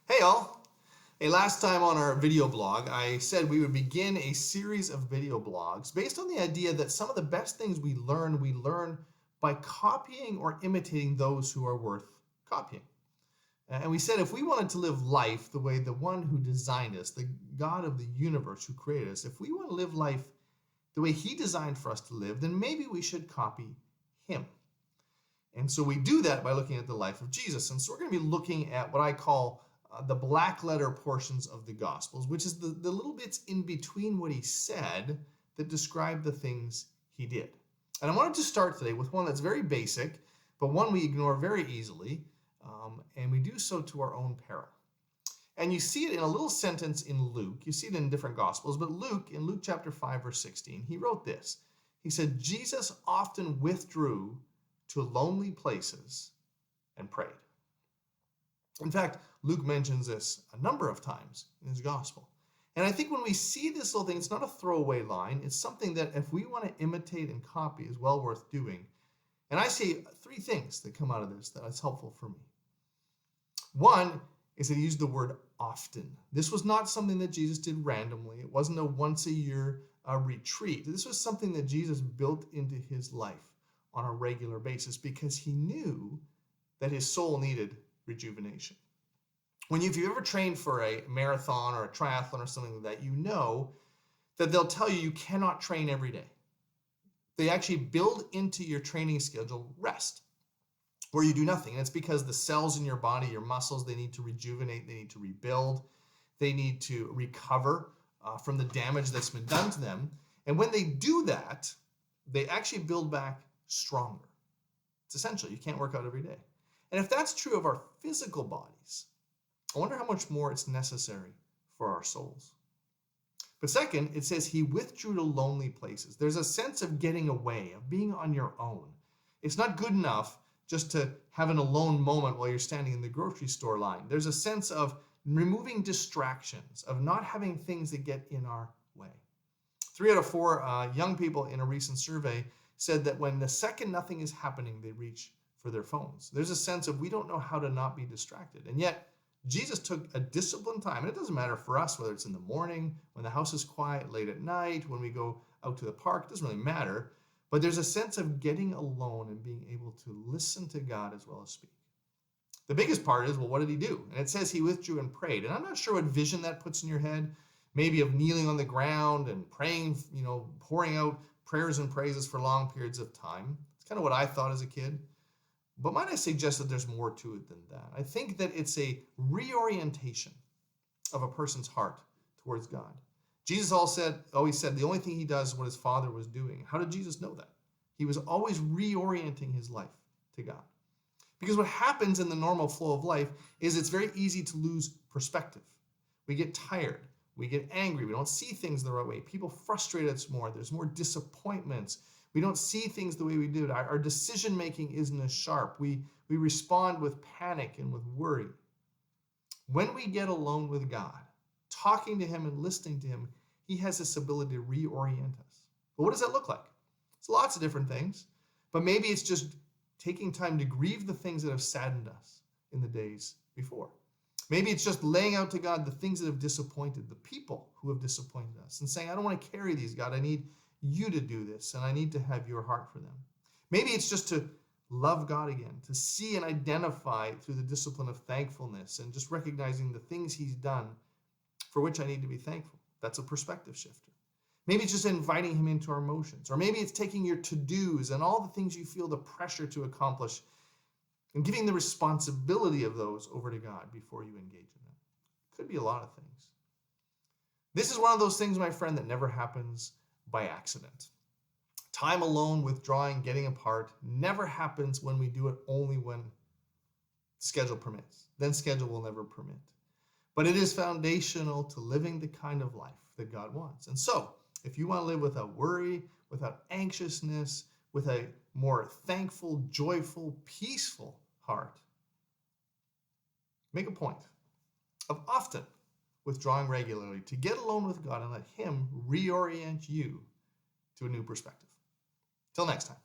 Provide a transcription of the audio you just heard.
Hey all! Hey, last time on our video blog, I said we would begin a series of video blogs based on the idea that some of the best things we learn by copying or imitating those who are worth copying. And we said if we wanted to live life the way the one who designed us, the God of the universe who created us, if we want to live life the way he designed for us to live, then maybe we should copy him. And so we do that by looking at the life of Jesus. And so we're going to be looking at what I call the black letter portions of the Gospels, which is the little bits in between what he said that describe the things he did. And I wanted to start today with one that's very basic, but one we ignore very easily, and we do so to our own peril. And you see it in a little sentence in Luke. You see it in different Gospels, but Luke, in Luke chapter 5, verse 16, he wrote this. He said, Jesus often withdrew to lonely places and prayed. In fact, Luke mentions this a number of times in his gospel. And I think when we see this little thing, it's not a throwaway line. It's something that if we want to imitate and copy is well worth doing. And I see three things that come out of this that is helpful for me. One is that he used the word often. This was not something that Jesus did randomly. It wasn't a once a year retreat. This was something that Jesus built into his life on a regular basis because he knew that his soul needed rejuvenation. If you've ever trained for a marathon or a triathlon or something like that, you know that they'll tell you cannot train every day. They actually build into your training schedule rest, where you do nothing. And it's because the cells in your body, your muscles, they need to rejuvenate, they need to rebuild, they need to recover from the damage that's been done to them. And when they do that, they actually build back stronger. It's essential. You can't work out every day. And if that's true of our physical bodies, I wonder how much more it's necessary for our souls. But second, it says he withdrew to lonely places. There's a sense of getting away, of being on your own. It's not good enough just to have an alone moment while you're standing in the grocery store line. There's a sense of removing distractions, of not having things that get in our way. 3 out of 4 young people in a recent survey said that when the second nothing is happening, they reach for their phones. There's a sense of we don't know how to not be distracted. And yet, Jesus took a disciplined time. And it doesn't matter for us whether it's in the morning, when the house is quiet, late at night, when we go out to the park. It doesn't really matter. But there's a sense of getting alone and being able to listen to God as well as speak. The biggest part is, well, what did he do? And it says he withdrew and prayed. And I'm not sure what vision that puts in your head, maybe of kneeling on the ground and praying, pouring out prayers and praises for long periods of time. It's kind of what I thought as a kid. But might I suggest that there's more to it than that? I think that it's a reorientation of a person's heart towards God. Jesus always said the only thing he does is what his Father was doing. How did Jesus know that? He was always reorienting his life to God. Because what happens in the normal flow of life is it's very easy to lose perspective. We get tired. We get angry. We don't see things the right way. People frustrate us more. There's more disappointments. We don't see things the way we do. Our decision-making isn't as sharp. We respond with panic and with worry. When we get alone with God, talking to him and listening to him, he has this ability to reorient us. But what does that look like? It's lots of different things. But maybe it's just taking time to grieve the things that have saddened us in the days before. Maybe it's just laying out to God the things that have disappointed, the people who have disappointed us, and saying, I don't want to carry these, God. I need you to do this, and I need to have your heart for them. Maybe it's just to love God again, to see and identify through the discipline of thankfulness and just recognizing the things he's done for which I need to be thankful. That's a perspective shifter. Maybe it's just inviting him into our emotions, or maybe it's taking your to-dos and all the things you feel the pressure to accomplish and giving the responsibility of those over to God before you engage in them. It could be a lot of things. This is one of those things, my friend, that never happens by accident. Time alone, withdrawing, getting apart never happens when we do it only when schedule permits. Then schedule will never permit. But it is foundational to living the kind of life that God wants. And so, if you want to live without worry, without anxiousness, with a more thankful, joyful, peaceful heart, make a point of often withdrawing regularly to get alone with God and let him reorient you to a new perspective. Till next time.